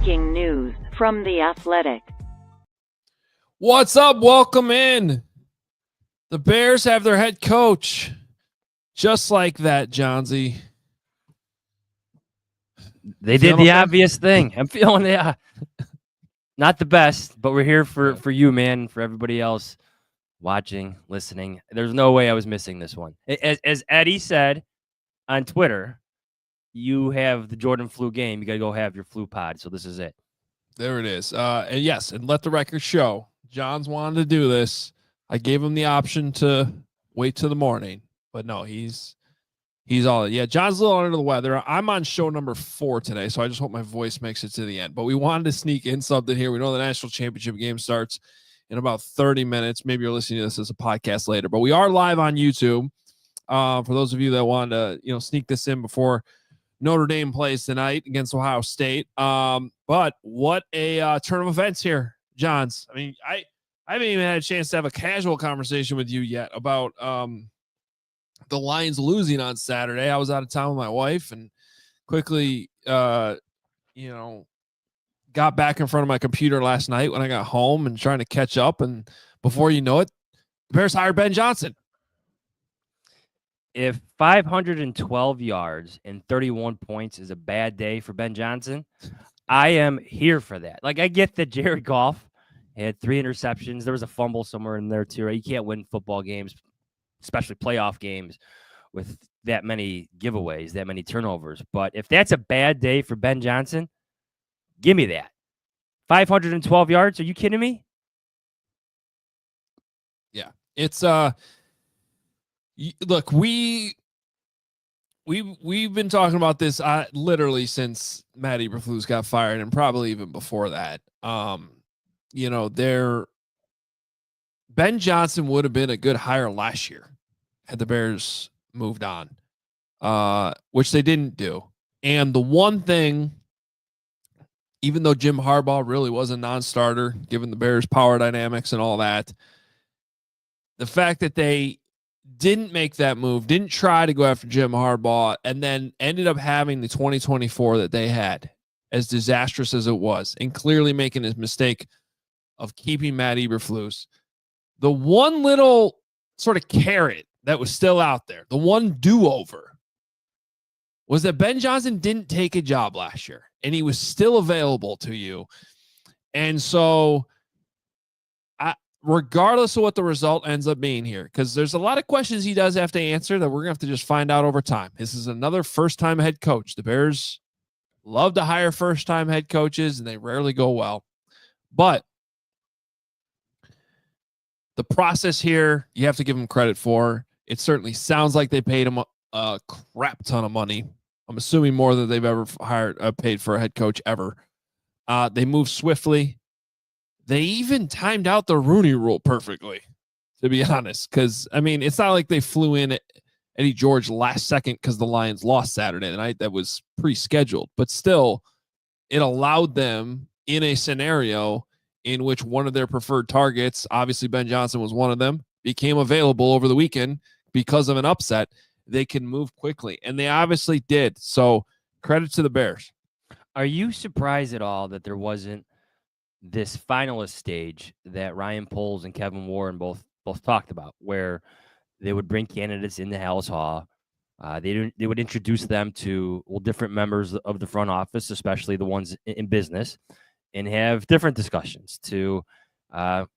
Breaking news from The Athletic. What's up? Welcome in. The Bears have their head coach. Just like that, Johnsy. They did the obvious thing. I'm feeling not the best, but we're here for you, man, for everybody else watching, listening. There's no way I was missing this one. As Eddie said on Twitter, you have the Jordan flu game. You got to go have your flu pod. So this is it. There it is. And yes, and let the record show. Johns wanted to do this. I gave him the option to wait till the morning, but no, he's all. Yeah, John's a little under the weather. I'm on show number 4 today, so I just hope my voice makes it to the end. But we wanted to sneak in something here. We know the national championship game starts in about 30 minutes. Maybe you're listening to this as a podcast later, but we are live on YouTube. For those of you that wanted to, sneak this in before Notre Dame plays tonight against Ohio State. But what a turn of events here, Johns. I mean, I haven't even had a chance to have a casual conversation with you yet about the Lions losing on Saturday. I was out of town with my wife and quickly, got back in front of my computer last night when I got home and trying to catch up. And before you know it, the Bears hired Ben Johnson. If 512 yards and 31 points is a bad day for Ben Johnson, I am here for that. Like, I get that Jared Goff had 3 interceptions. There was a fumble somewhere in there too, right? You can't win football games, especially playoff games, with that many giveaways, that many turnovers. But if that's a bad day for Ben Johnson, give me that. 512 yards? Are you kidding me? Yeah. It's look, we've been talking about this literally since Matt Eberflus got fired, and probably even before that. Ben Johnson would have been a good hire last year had the Bears moved on, which they didn't do. And the one thing, even though Jim Harbaugh really was a non-starter, given the Bears' power dynamics and all that, the fact that they didn't make that move, didn't try to go after Jim Harbaugh, and then ended up having the 2024 that they had, as disastrous as it was, and clearly making his mistake of keeping Matt Eberflus. The one little sort of carrot that was still out there, the one do-over, was that Ben Johnson didn't take a job last year, and he was still available to you. And so, regardless of what the result ends up being here, because there's a lot of questions he does have to answer that we're going to have to just find out over time. This is another first-time head coach. The Bears love to hire first-time head coaches, and they rarely go well. But the process here, you have to give him credit for. It certainly sounds like they paid him a crap ton of money. I'm assuming more than they've ever paid for a head coach ever. They moved swiftly. They even timed out the Rooney Rule perfectly, to be honest. Because, I mean, it's not like they flew in Eddie George last second because the Lions lost Saturday night. That was pre-scheduled. But still, it allowed them in a scenario in which one of their preferred targets, obviously Ben Johnson was one of them, became available over the weekend because of an upset. They can move quickly. And they obviously did. So credit to the Bears. Are you surprised at all that there wasn't this finalist stage that Ryan Poles and Kevin Warren both talked about, where they would bring candidates into Hallis Hall? They would introduce them to different members of the front office, especially the ones in business, and have different discussions to have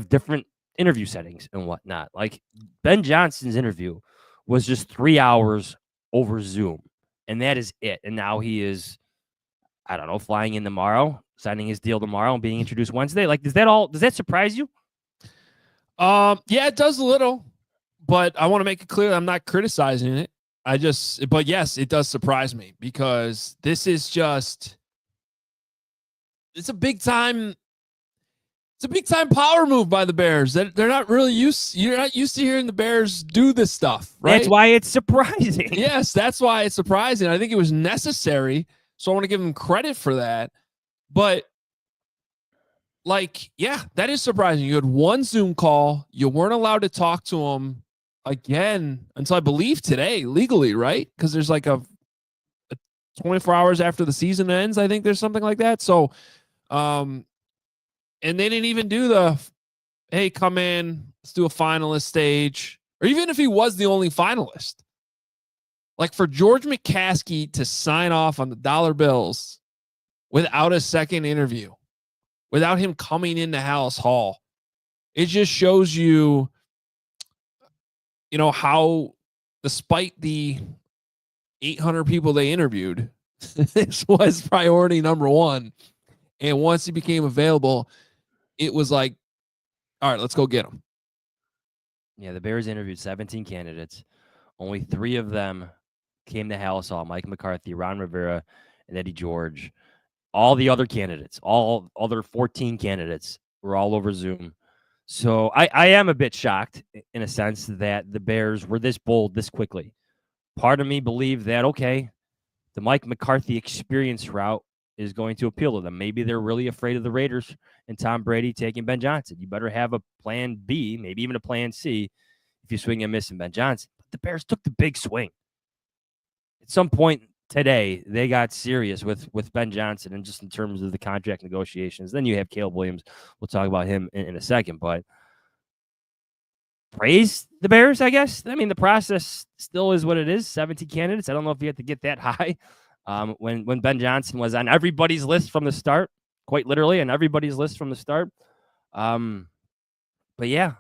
different interview settings and whatnot. Like, Ben Johnson's interview was just 3 hours over Zoom, and that is it. And now he is, I don't know, flying in tomorrow, signing his deal tomorrow, and being introduced Wednesday. Like, does that surprise you? Yeah, it does a little, but I want to make it clear that I'm not criticizing it. But yes, it does surprise me, because this is just, it's a big time power move by the Bears. They're not really you're not used to hearing the Bears do this stuff, right? That's why it's surprising. Yes, that's why it's surprising. I think it was necessary, so I want to give them credit for that. But, like, yeah, that is surprising. You had one Zoom call. You weren't allowed to talk to them again until, I believe, today, legally, right? Because there's like a 24 hours after the season ends. I think there's something like that. So, and they didn't even do the, hey, come in, let's do a finalist stage. Or even if he was the only finalist. Like for George McCaskey to sign off on the dollar bills without a second interview, without him coming into Hallis Hall, it just shows you, how despite the 800 people they interviewed, this was priority number one. And once he became available, it was like, all right, let's go get him. Yeah, the Bears interviewed 17 candidates. Only 3 of them came to Hallis Hall: Mike McCarthy, Ron Rivera, and Eddie George. All the other candidates, all other 14 candidates, were all over Zoom. So I am a bit shocked in a sense that the Bears were this bold this quickly. Part of me believed that, okay, the Mike McCarthy experience route is going to appeal to them. Maybe they're really afraid of the Raiders and Tom Brady taking Ben Johnson. You better have a plan B, maybe even a plan C, if you swing and miss in Ben Johnson. But the Bears took the big swing. At some point today, they got serious with Ben Johnson, and just in terms of the contract negotiations. Then you have Caleb Williams. We'll talk about him in a second, but praise the Bears, I guess. I mean, the process still is what it is. 17 candidates. I don't know if you have to get that high. When Ben Johnson was on everybody's list from the start, quite literally on everybody's list from the start. But yeah,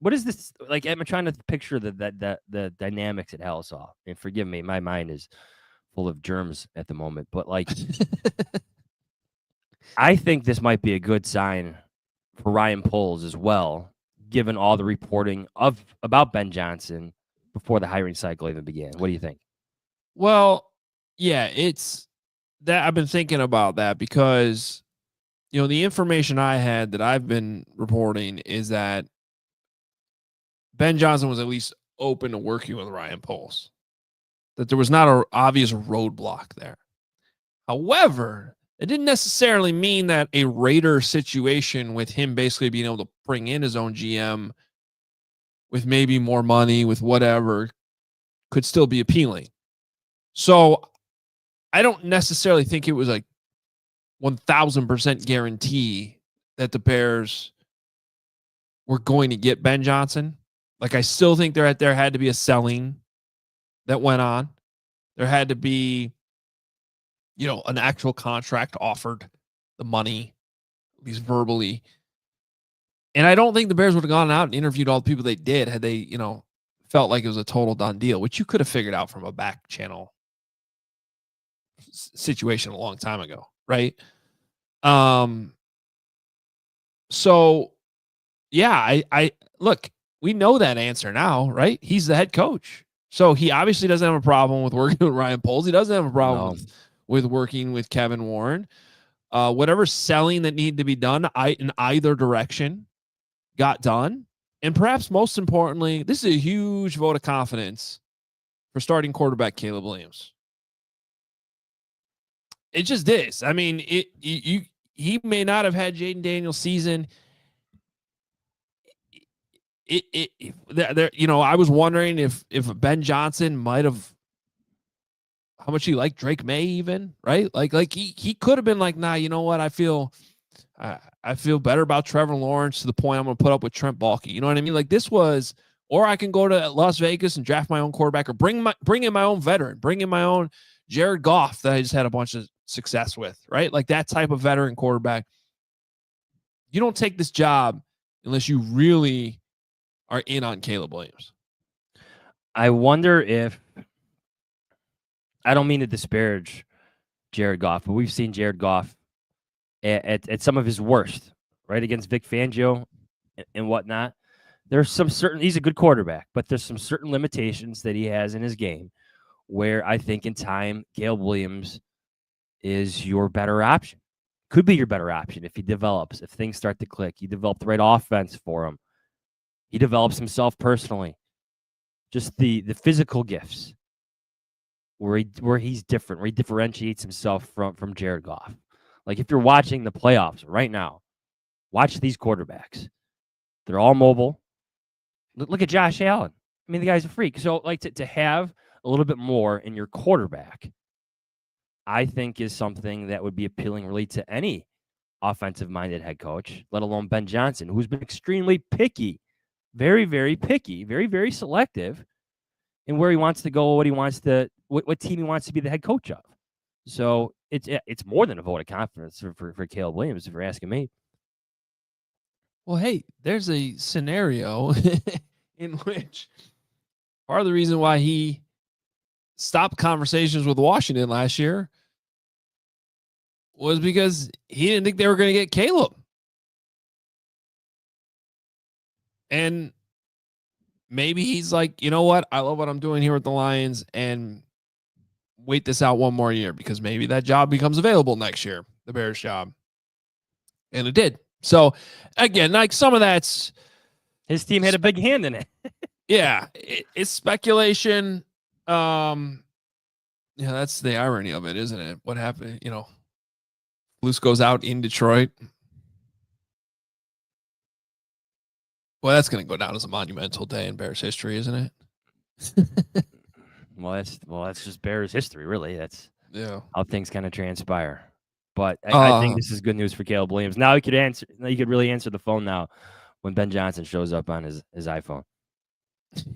what is this like? I'm trying to picture the dynamics at Hallis Hall. And forgive me, my mind is full of germs at the moment. But like, I think this might be a good sign for Ryan Poles as well, given all the reporting about Ben Johnson before the hiring cycle even began. What do you think? Well, yeah, it's that I've been thinking about that because, the information I had that I've been reporting is that Ben Johnson was at least open to working with Ryan Poles, that there was not an obvious roadblock there. However, it didn't necessarily mean that a Raider situation with him basically being able to bring in his own GM with maybe more money, with whatever, could still be appealing. So I don't necessarily think it was like 1,000% guarantee that the Bears were going to get Ben Johnson. Like, I still think there had to be a selling that went on. There had to be, an actual contract offered, the money, at least verbally. And I don't think the Bears would have gone out and interviewed all the people they did had they, felt like it was a total done deal, which you could have figured out from a back channel situation a long time ago, right? So yeah, I look, we know that answer now, right? He's the head coach. So he obviously doesn't have a problem with working with Ryan Poles. He doesn't have a problem with working with Kevin Warren. Whatever selling that needed to be done in either direction got done. And perhaps most importantly, this is a huge vote of confidence for starting quarterback Caleb Williams. It just is. I mean, he may not have had Jaden Daniels' season. I was wondering if Ben Johnson might have, how much he liked Drake May even, right? Like he could have been like, nah, you know what? I feel better about Trevor Lawrence to the point I'm going to put up with Trent Baalke. You know what I mean? Like this was, or I can go to Las Vegas and draft my own quarterback, or bring in my own veteran, bring in my own Jared Goff that I just had a bunch of success with, right? Like that type of veteran quarterback. You don't take this job unless you really are in on Caleb Williams. I wonder if, I don't mean to disparage Jared Goff, but we've seen Jared Goff at some of his worst, right? Against Vic Fangio and whatnot. There's some certain, he's a good quarterback, but there's some certain limitations that he has in his game where I think in time, Caleb Williams is your better option. Could be your better option if he develops, if things start to click. You develop the right offense for him. He develops himself personally. Just the physical gifts where he's different, where he differentiates himself from Jared Goff. Like if you're watching the playoffs right now, watch these quarterbacks. They're all mobile. Look at Josh Allen. I mean, the guy's a freak. So like to have a little bit more in your quarterback, I think is something that would be appealing really to any offensive-minded head coach, let alone Ben Johnson, who's been extremely picky, very, very picky, very, very selective in where he wants to go, what team he wants to be the head coach of. So it's more than a vote of confidence for Caleb Williams, if you're asking me. Well, hey, there's a scenario in which part of the reason why he stopped conversations with Washington last year was because he didn't think they were going to get Caleb. And maybe he's like, you know what? I love what I'm doing here with the Lions and wait this out one more year because maybe that job becomes available next year, the Bears job. And it did. So again, like some of that's his team had a big hand in it. Yeah, it's speculation. Yeah, that's the irony of it, isn't it? What happened? Luce goes out in Detroit. Well, that's going to go down as a monumental day in Bears history, isn't it? Well, that's just Bears history, really. That's how things kind of transpire. But I think this is good news for Caleb Williams. Now he could answer. You could really answer the phone now when Ben Johnson shows up on his iPhone.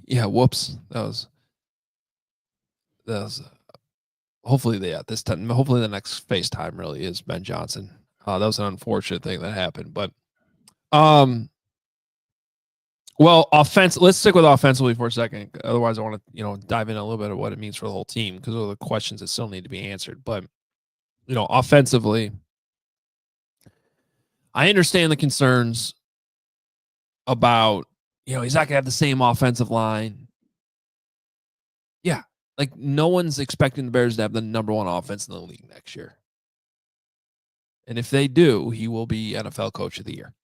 Yeah. Whoops. That was. Hopefully, this time. Hopefully, the next FaceTime really is Ben Johnson. That was an unfortunate thing that happened, but well, let's stick with offensively for a second. Otherwise, I want to, dive in a little bit of what it means for the whole team because of the questions that still need to be answered. But, offensively, I understand the concerns about, he's not going to have the same offensive line. Yeah. Like no one's expecting the Bears to have the number one offense in the league next year. And if they do, he will be NFL Coach of the Year.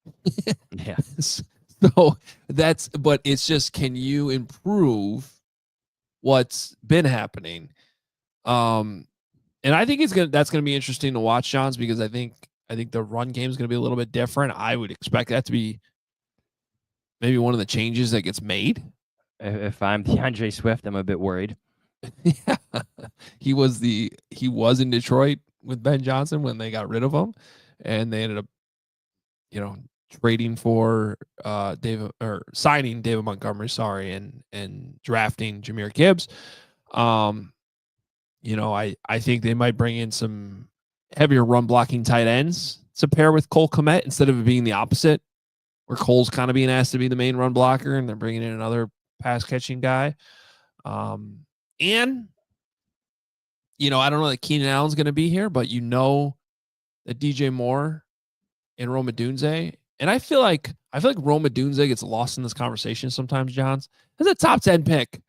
Yeah. So but it's just, can you improve what's been happening? And I think that's going to be interesting to watch, Jahns, because I think the run game is going to be a little bit different. I would expect that to be maybe one of the changes that gets made. If I'm DeAndre Swift, I'm a bit worried. Yeah. He was in Detroit with Ben Johnson when they got rid of him, and they ended up, trading for signing David Montgomery, and drafting Jahmyr Gibbs. I think they might bring in some heavier run blocking tight ends to pair with Cole Kmet instead of it being the opposite, where Cole's kind of being asked to be the main run blocker and they're bringing in another pass catching guy. And I don't know that Keenan Allen's going to be here, but that DJ Moore and Rome Odunze. And I feel like Rome Odunze gets lost in this conversation sometimes, Jahns. As a top 10 pick,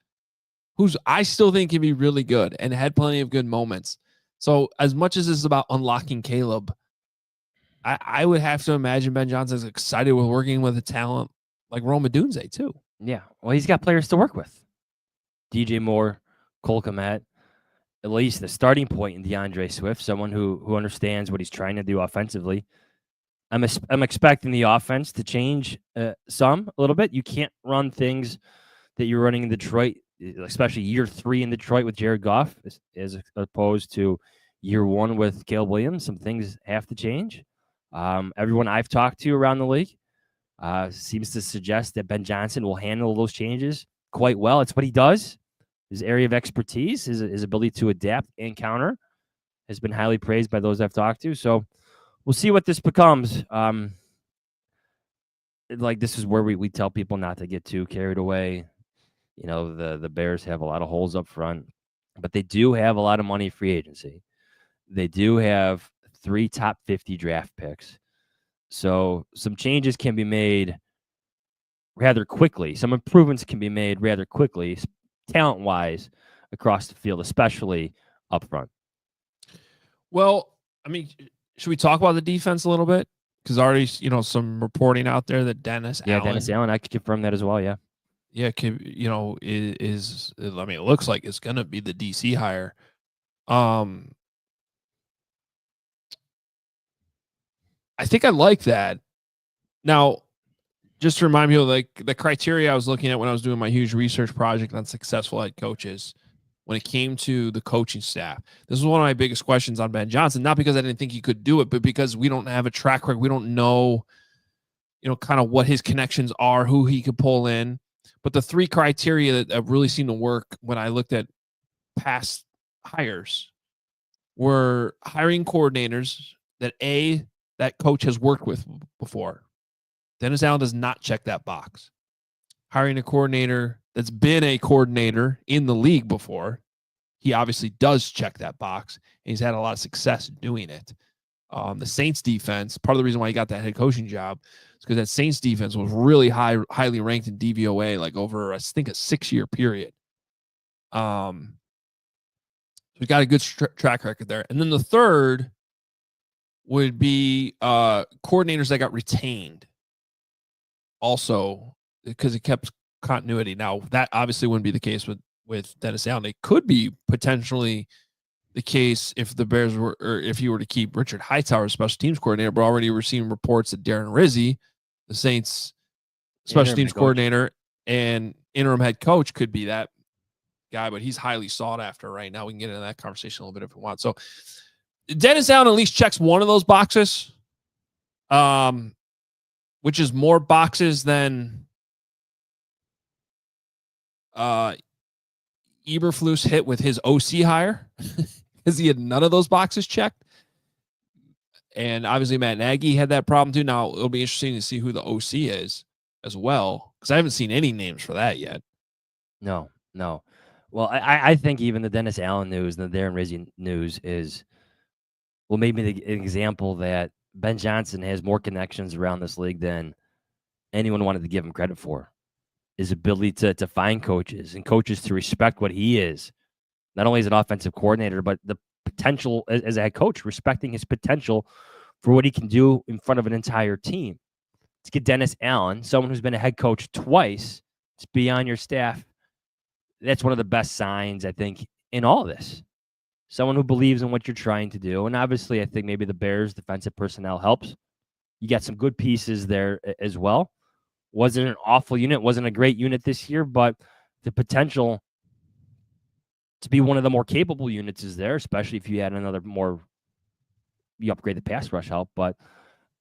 who's I still think can be really good and had plenty of good moments. So as much as this is about unlocking Caleb, I would have to imagine Ben Johnson's excited with working with a talent like Rome Odunze too. Yeah. Well, he's got players to work with. DJ Moore, Cole Kmet, at least the starting point in DeAndre Swift, someone who understands what he's trying to do offensively. I'm expecting the offense to change a little bit. You can't run things that you're running in Detroit, especially year 3 in Detroit with Jared Goff, as opposed to year 1 with Caleb Williams. Some things have to change. Everyone I've talked to around the league seems to suggest that Ben Johnson will handle those changes quite well. It's what he does. His area of expertise, his ability to adapt and counter has been highly praised by those I've talked to. So we'll see what this becomes. This is where we tell people not to get too carried away. The Bears have a lot of holes up front, but they do have a lot of money free agency. They do have 3 top 50 draft picks. So some changes can be made rather quickly. Some improvements can be made rather quickly, talent-wise, across the field, especially up front. Well, I mean, should we talk about the defense a little bit? Because already, some reporting out there that Dennis Allen, I could confirm that as well. Yeah. Yeah, is it looks like it's gonna be the DC hire. I think I like that. Now, just to remind me of the criteria I was looking at when I was doing my huge research project on successful head coaches, when it came to the coaching staff. This was one of my biggest questions on Ben Johnson, not because I didn't think he could do it, but because we don't have a track record. We don't know, kind of what his connections are, who he could pull in. But the three criteria that really seemed to work when I looked at past hires were hiring coordinators that coach has worked with before. Dennis Allen does not check that box. Hiring a coordinator that's been a coordinator in the league before, he obviously does check that box, and he's had a lot of success doing it. The Saints defense, part of the reason why he got that head coaching job is because that Saints defense was really highly ranked in DVOA, like over, I think, a 6-year period. We've got a good track record there. And then the third would be coordinators that got retained also, because it kept continuity. Now, that obviously wouldn't be the case with Dennis Allen. It could be potentially the case if the Bears were, or if you were to keep Richard Hightower as special teams coordinator, but already we're seeing reports that Darren Rizzi, the Saints special teams coordinator and interim head coach, could be that guy, but he's highly sought after right now. We can get into that conversation a little bit if we want. So Dennis Allen at least checks one of those boxes, which is more boxes than Eberflus hit with his OC hire, because he had none of those boxes checked. And obviously Matt Nagy had that problem too. Now it'll be interesting to see who the OC is as well, because I haven't seen any names for that yet. No. Well, I think even the Dennis Allen news and the Darren Rizzi news is, well, maybe an example that Ben Johnson has more connections around this league than anyone wanted to give him credit for. His ability to find coaches and coaches to respect what he is, not only as an offensive coordinator, but the potential as a head coach, respecting his potential for what he can do in front of an entire team. To get Dennis Allen, someone who's been a head coach twice, to be on your staff, that's one of the best signs, I think, in all this. Someone who believes in what you're trying to do. And obviously, I think maybe the Bears' defensive personnel helps. You got some good pieces there as well. Wasn't an awful unit, wasn't a great unit this year, but the potential to be one of the more capable units is there, especially if you add you upgrade the pass rush help. But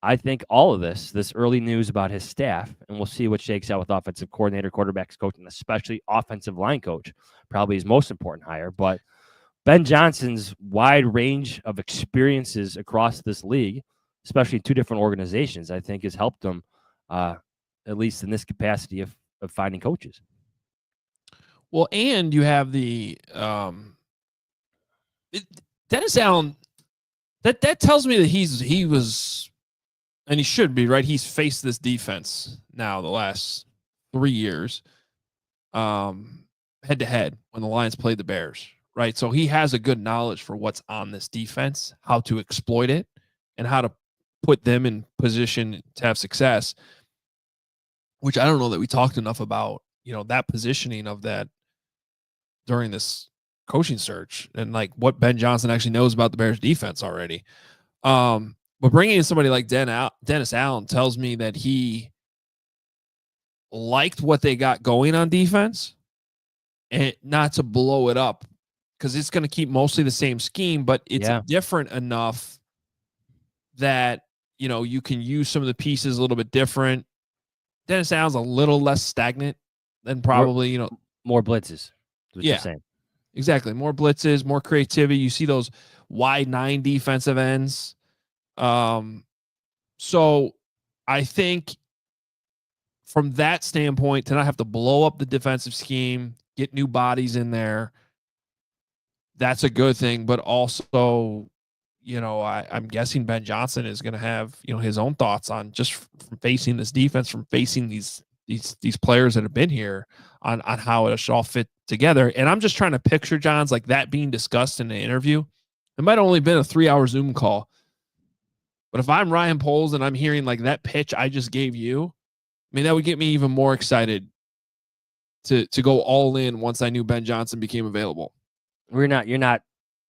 I think all of this early news about his staff, and we'll see what shakes out with offensive coordinator, quarterbacks coach, and especially offensive line coach, probably his most important hire. But Ben Johnson's wide range of experiences across this league, especially in two different organizations, I think has helped him, at least in this capacity of finding coaches. Well, and you have the Dennis Allen. That tells me that he was, and he should be, right. He's faced this defense now the last 3 years, head to head when the Lions played the Bears, right? So he has a good knowledge for what's on this defense, how to exploit it, and how to put them in position to have success. Which I don't know that we talked enough about, that positioning of that during this coaching search, and like what Ben Johnson actually knows about the Bears defense already. But bringing in somebody like Dennis Allen tells me that he liked what they got going on defense, and not to blow it up, because it's going to keep mostly the same scheme, but it's different enough that, you can use some of the pieces a little bit different. Dennis Allen's a little less stagnant than probably, more blitzes. What you're saying. Exactly. More blitzes, more creativity. You see those wide 9 defensive ends. So I think from that standpoint, to not have to blow up the defensive scheme, get new bodies in there, that's a good thing. But also, I'm guessing Ben Johnson is going to have, his own thoughts on just from facing this defense, from facing these players that have been here, on how it should all fit together. And I'm just trying to picture, John's, like that being discussed in an interview. It might have only been a 3-hour Zoom call, but if I'm Ryan Poles and I'm hearing like that pitch I just gave you, that would get me even more excited to go all in once I knew Ben Johnson became available. You're not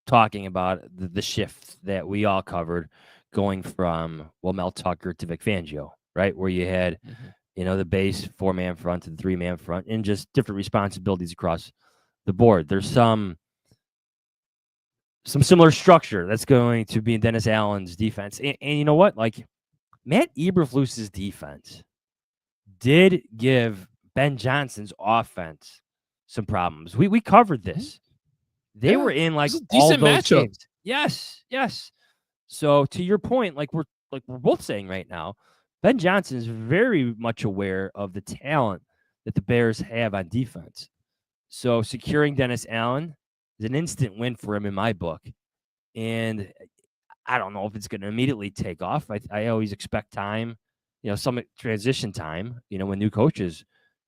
talking about the shift that we all covered, going from Mel Tucker to Vic Fangio, right? Where you had, the base 4-man front to the 3-man front, and just different responsibilities across the board. There's some some similar structure that's going to be in Dennis Allen's defense. And you know what? Like, Matt Eberflus's defense did give Ben Johnson's offense some problems. We covered this. They were in like all decent those matchup. games. Yes. So to your point, like we're both saying right now, Ben Johnson is very much aware of the talent that the Bears have on defense. So securing Dennis Allen is an instant win for him in my book. And I don't know if it's going to immediately take off. I always expect time, some transition time, when new coaches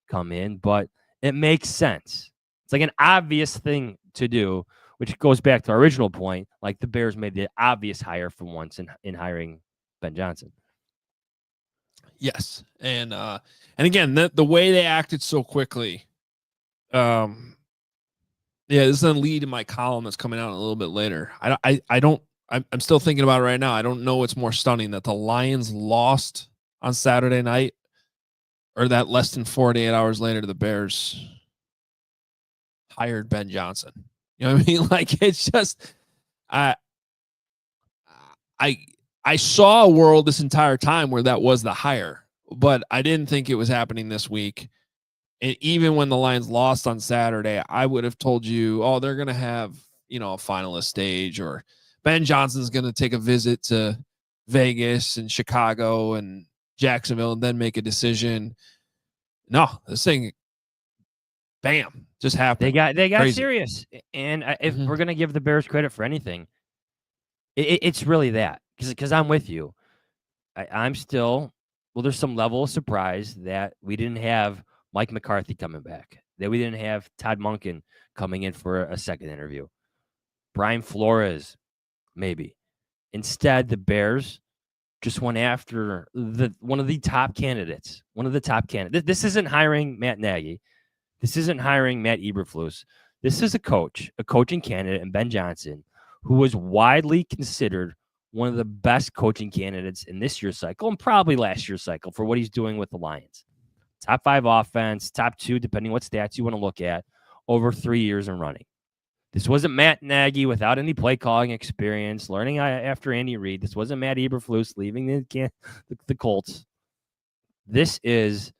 come in, but it makes sense. It's like an obvious thing to do, which goes back to our original point. Like the Bears made the obvious hire for once in hiring Ben Johnson. Yes. And again, the way they acted so quickly, this is going to lead in my column that's coming out a little bit later. I'm still thinking about it right now. I don't know what's more stunning, that the Lions lost on Saturday night or that less than 48 hours later the Bears hired Ben Johnson. You know what I mean? Like, it's just, I saw a world this entire time where that was the hire, but I didn't think it was happening this week. And even when the Lions lost on Saturday, I would have told you, oh, they're going to have, a finalist stage, or Ben Johnson's going to take a visit to Vegas and Chicago and Jacksonville and then make a decision. No, this thing, bam, just happened. They got Crazy. serious. And if we're going to give the Bears credit for anything, it's really that. Because I'm with you. I'm still, there's some level of surprise that we didn't have Mike McCarthy coming back, that we didn't have Todd Monken coming in for a second interview. Brian Flores, maybe. Instead, the Bears just went after one of the top candidates. This isn't hiring Matt Nagy. This isn't hiring Matt Eberflus. This is a coaching candidate, and Ben Johnson, who was widely considered one of the best coaching candidates in this year's cycle and probably last year's cycle for what he's doing with the Lions. Top 5 offense, top 2, depending what stats you want to look at, over 3 years in running. This wasn't Matt Nagy without any play calling experience, learning after Andy Reid. This wasn't Matt Eberflus leaving the Colts. This is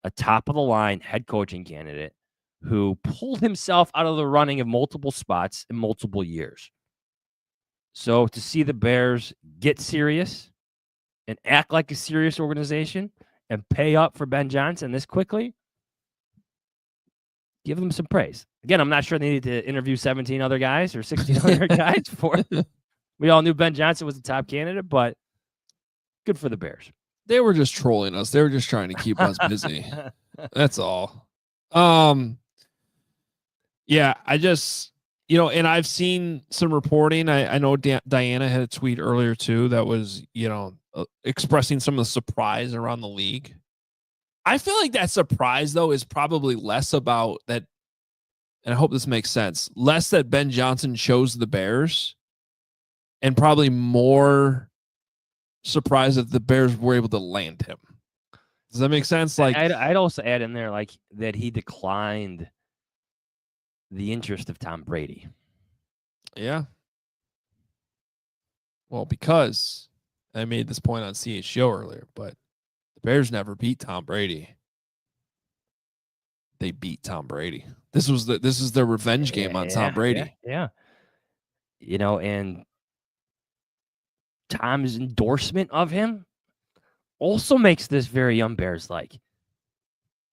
a top-of-the-line head coaching candidate who pulled himself out of the running of multiple spots in multiple years. So to see the Bears get serious and act like a serious organization and pay up for Ben Johnson this quickly, give them some praise. Again, I'm not sure they needed to interview 17 other guys or 16 other guys for it. We all knew Ben Johnson was the top candidate, but good for the Bears. They were just trolling us. They were just trying to keep us busy. That's all. Yeah, I just, and I've seen some reporting. I know Diana had a tweet earlier too that was, expressing some of the surprise around the league. I feel like that surprise, though, is probably less about that, and I hope this makes sense, less that Ben Johnson chose the Bears, and probably more surprised that the Bears were able to land him. Does that make sense? Like, I'd also add in there like that he declined the interest of Tom Brady. Yeah. Well, because I made this point on CHGO earlier, but the Bears never beat Tom Brady. They beat Tom Brady. This is their revenge game on Tom Brady. Yeah. And Tom's endorsement of him also makes this very un-Bears-like.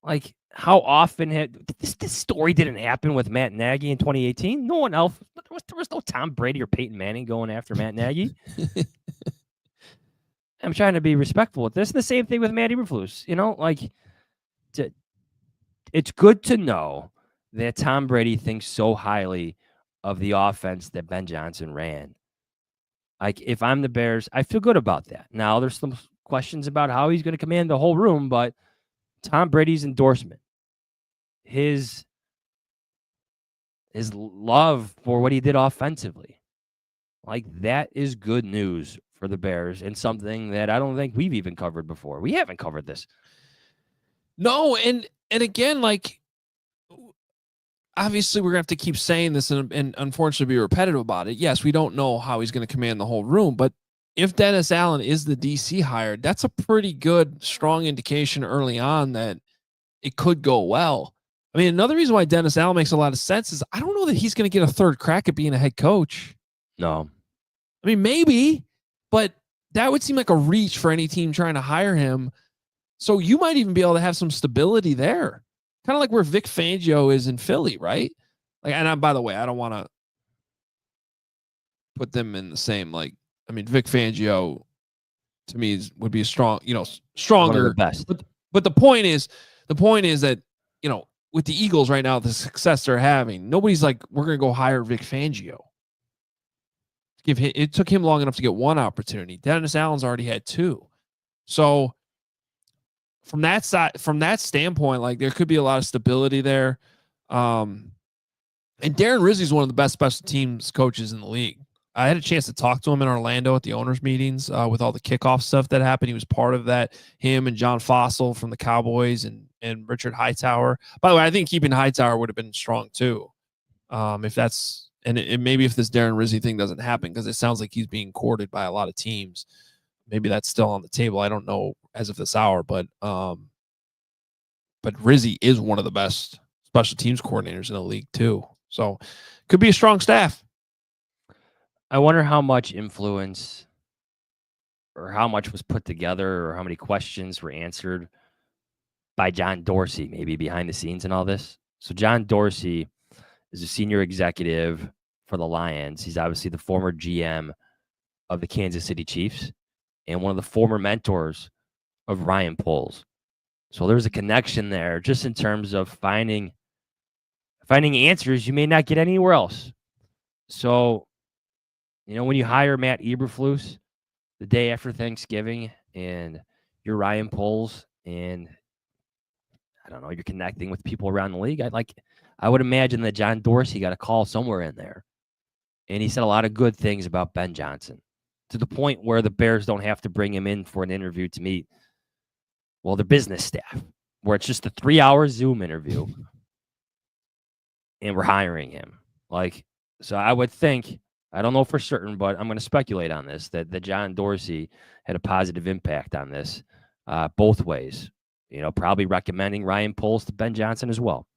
Like, how often this story didn't happen with Matt Nagy in 2018? No one else. There was no Tom Brady or Peyton Manning going after Matt Nagy. I'm trying to be respectful with this. The same thing with Matt Eberflus. It's good to know that Tom Brady thinks so highly of the offense that Ben Johnson ran. Like, if I'm the Bears, I feel good about that. Now, there's some questions about how he's going to command the whole room, but Tom Brady's endorsement, his love for what he did offensively, like, that is good news for the Bears and something that I don't think we've even covered before. We haven't covered this. No, and again, like, obviously we're going to have to keep saying this and unfortunately be repetitive about it. Yes, we don't know how he's going to command the whole room, but if Dennis Allen is the DC hire, that's a pretty good, strong indication early on that it could go well. I mean, another reason why Dennis Allen makes a lot of sense is I don't know that he's going to get a third crack at being a head coach. No. I mean, maybe, but that would seem like a reach for any team trying to hire him. So you might even be able to have some stability there. Kind of like where Vic Fangio is in Philly, right? Like, and by the way, I don't want to put them in the same, like, I mean, Vic Fangio to me would be a strong, stronger. One of the best. But the point is that, with the Eagles right now, the success they're having, nobody's like, we're going to go hire Vic Fangio. It took him long enough to get one opportunity. Dennis Allen's already had two. So from that standpoint, like there could be a lot of stability there. And Darren Rizzi's one of the best special teams coaches in the league. I had a chance to talk to him in Orlando at the owners' meetings with all the kickoff stuff that happened. He was part of that. Him and John Fossil from the Cowboys and Richard Hightower. By the way, I think keeping Hightower would have been strong too. If that's maybe if this Darren Rizzi thing doesn't happen, because it sounds like he's being courted by a lot of teams. Maybe that's still on the table. I don't know as of this hour, but Rizzi is one of the best special teams coordinators in the league too. So could be a strong staff. I wonder how much influence or how much was put together or how many questions were answered by John Dorsey, maybe behind the scenes and all this. So John Dorsey is a senior executive for the Lions. He's obviously the former GM of the Kansas City Chiefs and one of the former mentors of Ryan Poles. So there's a connection there just in terms of finding answers you may not get anywhere else. So, when you hire Matt Eberflus the day after Thanksgiving and you're Ryan Poles and I don't know, you're connecting with people around the league, I would imagine that John Dorsey got a call somewhere in there. And he said a lot of good things about Ben Johnson to the point where the Bears don't have to bring him in for an interview to meet, the business staff, where it's just a 3-hour Zoom interview and we're hiring him. So I would think, I don't know for certain, but I'm going to speculate on this, that John Dorsey had a positive impact on this both ways. Probably recommending Ryan Poles to Ben Johnson as well.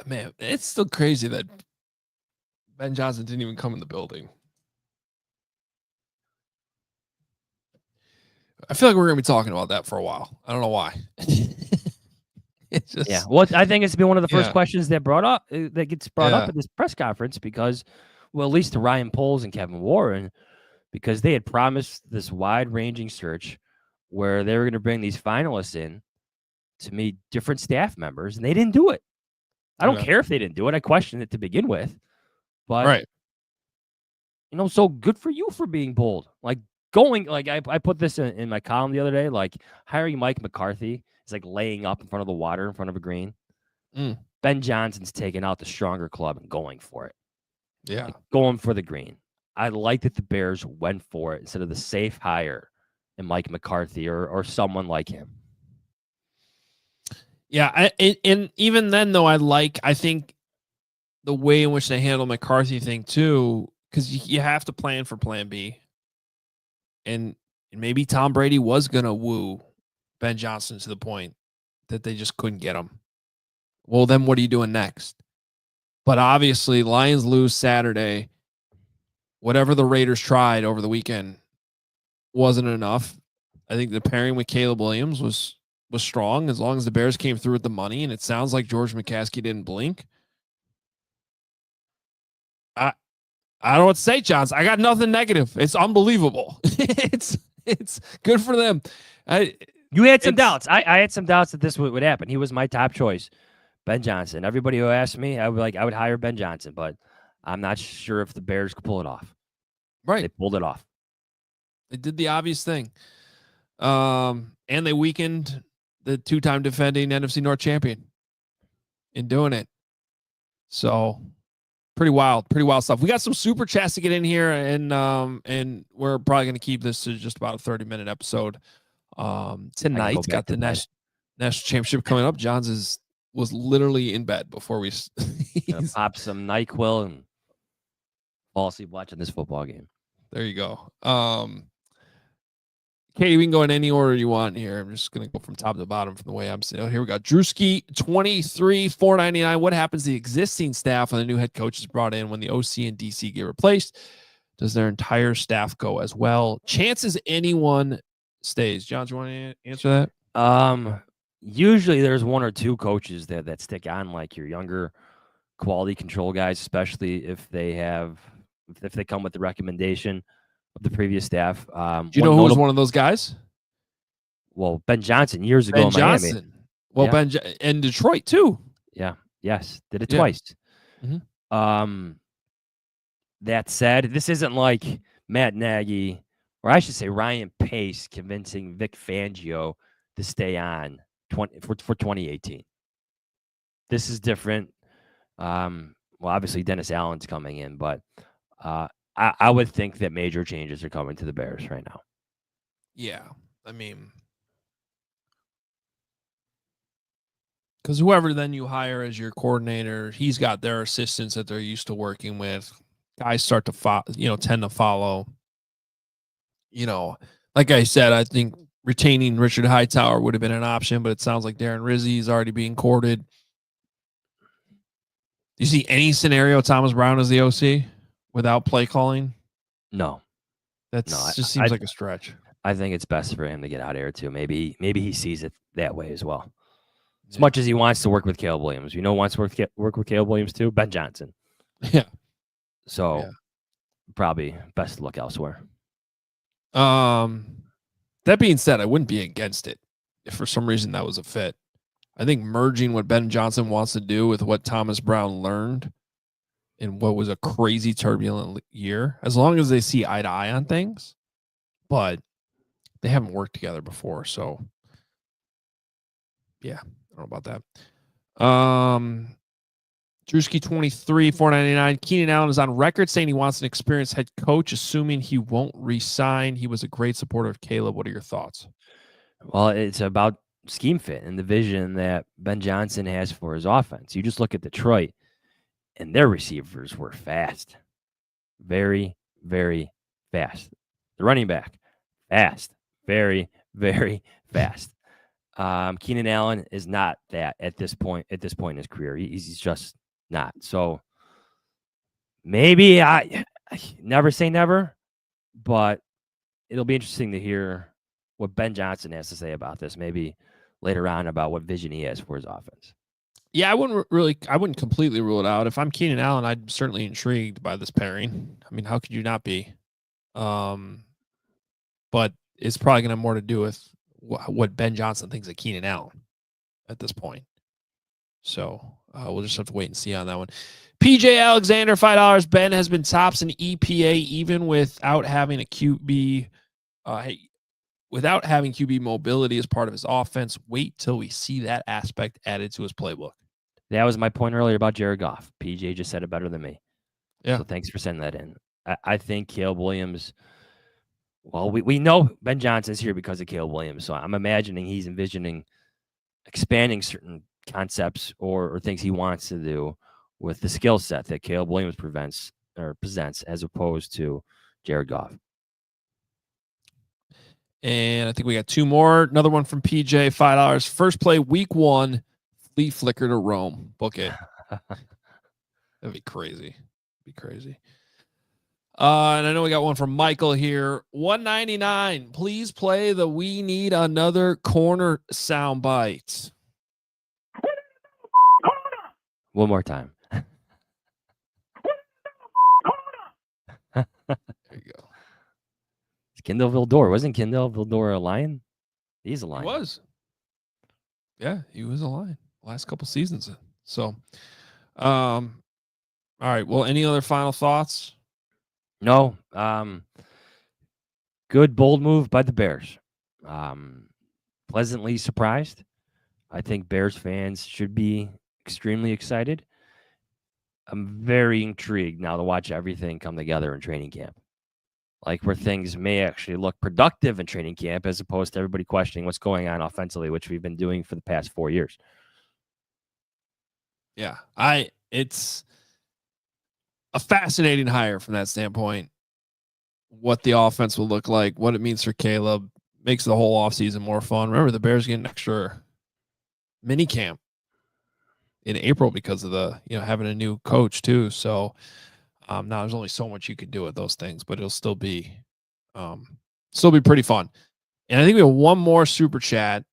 Man, it's still crazy that Ben Johnson didn't even come in the building. I feel like we're going to be talking about that for a while. I don't know why. It's just, Well, I think it's been one of the first questions that gets brought up at this press conference because, at least to Ryan Poles and Kevin Warren, because they had promised this wide-ranging search where they were going to bring these finalists in to meet different staff members, and they didn't do it. I don't care if they didn't do it. I questioned it to begin with. But, right. So good for you for being bold. I put this in my column the other day, hiring Mike McCarthy is like laying up in front of the water in front of a green. Ben Johnson's taking out the stronger club and going for it. Yeah. Going for the green. I like that the Bears went for it instead of the safe hire in Mike McCarthy or someone like him. Yeah, and even then, though, I think the way in which they handle McCarthy thing, too, because you have to plan for plan B. And maybe Tom Brady was going to woo Ben Johnson to the point that they just couldn't get him. Well, then what are you doing next? But obviously, Lions lose Saturday. Whatever the Raiders tried over the weekend wasn't enough. I think the pairing with Caleb Williams was strong as long as the Bears came through with the money, and it sounds like George McCaskey didn't blink. I don't know what to say, Johns. I got nothing negative. It's unbelievable. It's good for them. You had some doubts. I had some doubts that this would happen. He was my top choice, Ben Johnson. Everybody who asked me, I would hire Ben Johnson, but I'm not sure if the Bears could pull it off. Right. They pulled it off. They did the obvious thing. And they weakened the 2-time defending NFC North champion in doing it. So pretty wild stuff. We got some super chats to get in here, and we're probably going to keep this to just about a 30-minute episode. Tonight got the national championship coming up. Johns is was literally in bed before we. Gonna pop some NyQuil and fall asleep watching this football game. There you go. Katie, we can go in any order you want here. I'm just going to go from top to bottom from the way I'm saying. Oh, here we go. Drewski, 23, $4.99. What happens to the existing staff when the new head coach is brought in when the OC and DC get replaced? Does their entire staff go as well? Chances anyone stays. John, do you want to answer that? Usually there's one or two coaches that stick on, like your younger quality control guys, especially if they come with the recommendation of the previous staff. Do you know who was one of those guys? Well, Ben Johnson years ago Ben in Johnson. Miami. Well, yeah. And Detroit too. Yeah. Yes. Did it twice. Mm-hmm. That said, this isn't like Matt Nagy, or I should say Ryan Pace convincing Vic Fangio to stay on for 2018. This is different. Well, obviously Dennis Allen's coming in, but I would think that major changes are coming to the Bears right now. Yeah. I mean, because whoever then you hire as your coordinator, he's got their assistants that they're used to working with. Guys start to tend to follow. Like I said, I think retaining Richard Hightower would have been an option, but it sounds like Darren Rizzi is already being courted. Do you see any scenario Thomas Brown as the OC without play calling? No. Just seems like a stretch. I think it's best for him to get out of here too. Maybe he sees it that way as well. As much as he wants to work with Caleb Williams. Wants to work with Caleb Williams too? Ben Johnson. Yeah. So probably best to look elsewhere. That being said, I wouldn't be against it if for some reason that was a fit. I think merging what Ben Johnson wants to do with what Thomas Brown learned in what was a crazy turbulent year, as long as they see eye to eye on things, but they haven't worked together before. So yeah, I don't know about that. Drewski 23, $4.99. Keenan Allen is on record saying he wants an experienced head coach, assuming he won't re-sign. He was a great supporter of Caleb. What are your thoughts? Well, it's about scheme fit and the vision that Ben Johnson has for his offense. You just look at Detroit, and their receivers were fast. Very, very fast. The running back, fast. Very, very fast. Keenan Allen is not that at this point in his career. He's just not. So maybe I never say never, but it'll be interesting to hear what Ben Johnson has to say about this, maybe later on, about what vision he has for his offense. Yeah, I wouldn't completely rule it out. If I'm Keenan Allen, I'm certainly intrigued by this pairing. I mean, how could you not be? But it's probably going to have more to do with what Ben Johnson thinks of Keenan Allen at this point. So we'll just have to wait and see on that one. PJ Alexander, $5. Ben has been tops in EPA even without having a QB. Without having QB mobility as part of his offense. Wait till we see that aspect added to his playbook. That was my point earlier about Jared Goff. PJ just said it better than me. Yeah. So thanks for sending that in. I think Caleb Williams. Well, we know Ben Johnson's here because of Caleb Williams. So I'm imagining he's envisioning expanding certain concepts or things he wants to do with the skill set that Caleb Williams presents as opposed to Jared Goff. And I think we got two more. Another one from PJ, $5. First play, week 1, flea flicker to Rome. Book it. That'd be crazy. And I know we got one from Michael here. $1.99. Please play the "We Need Another Corner" soundbite. One more time. There you go. Kendall Vildor. Wasn't Kendall Vildor a Lion? He's a Lion. He was. Yeah, he was a Lion last couple seasons. So, all right. Well, any other final thoughts? No. Good, bold move by the Bears. Pleasantly surprised. I think Bears fans should be extremely excited. I'm very intrigued now to watch everything come together in training camp. Like where things may actually look productive in training camp as opposed to everybody questioning what's going on offensively, which we've been doing for the past 4 years. Yeah. It's a fascinating hire from that standpoint. What the offense will look like, what it means for Caleb, makes the whole offseason more fun. Remember, the Bears get an extra mini camp in April because of the, having a new coach too. So now there's only so much you can do with those things, but it'll still be pretty fun. And I think we have one more super chat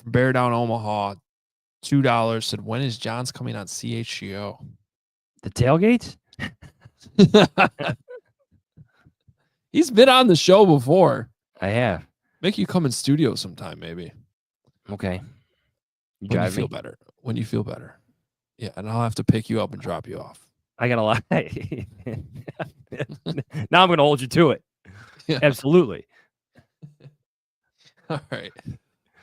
from Bear Down Omaha. $2 said, when is Johns coming on CHGO? The tailgates? He's been on the show before. I have. Make you come in studio sometime, maybe. Okay. When you feel better. When you feel better. Yeah, and I'll have to pick you up and drop you off. I gotta lie. Now I'm gonna hold you to it. Yeah. Absolutely. All right.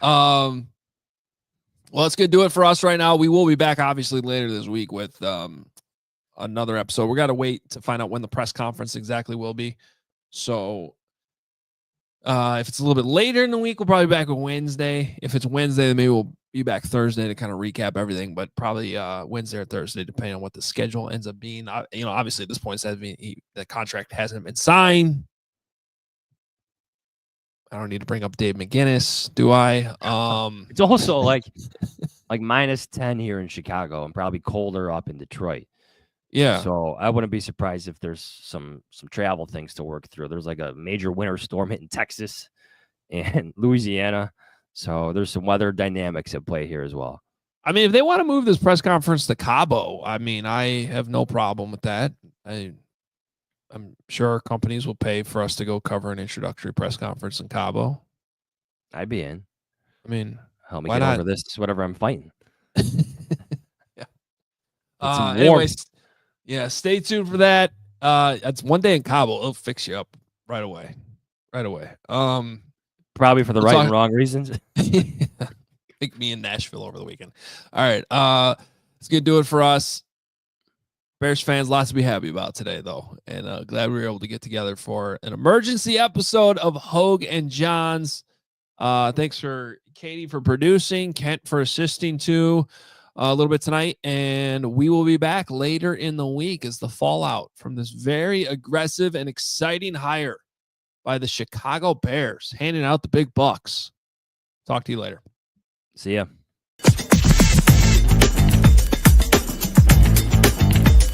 Well, that's gonna do it for us right now. We will be back obviously later this week with another episode. We're gonna wait to find out when the press conference exactly will be. So if it's a little bit later in the week, we'll probably be back on Wednesday. If it's Wednesday, then maybe we'll be back Thursday to kind of recap everything, but probably Wednesday or Thursday, depending on what the schedule ends up being. Obviously at this point, the contract hasn't been signed. I don't need to bring up Dave McGinnis, do I? It's also like -10 here in Chicago and probably colder up in Detroit. Yeah. So I wouldn't be surprised if there's some travel things to work through. There's like a major winter storm hitting Texas and Louisiana. So there's some weather dynamics at play here as well. I mean, if they want to move this press conference to Cabo, I mean, I have no problem with that. I'm sure companies will pay for us to go cover an introductory press conference in Cabo. I'd be in. I mean, help me get over this, whatever I'm fighting. Yeah. Anyways, yeah, stay tuned for that. That's one day in Cabo. It'll fix you up right away. Probably for the right and wrong reasons. Like me in Nashville over the weekend. All right. It's gonna do it for us. Bears fans, lots to be happy about today, though. And glad we were able to get together for an emergency episode of Hoge Jahns. Thanks for Katie for producing, Kent for assisting too a little bit tonight. And we will be back later in the week as the fallout from this very aggressive and exciting hire by the Chicago Bears, handing out the big bucks. Talk to you later. See ya.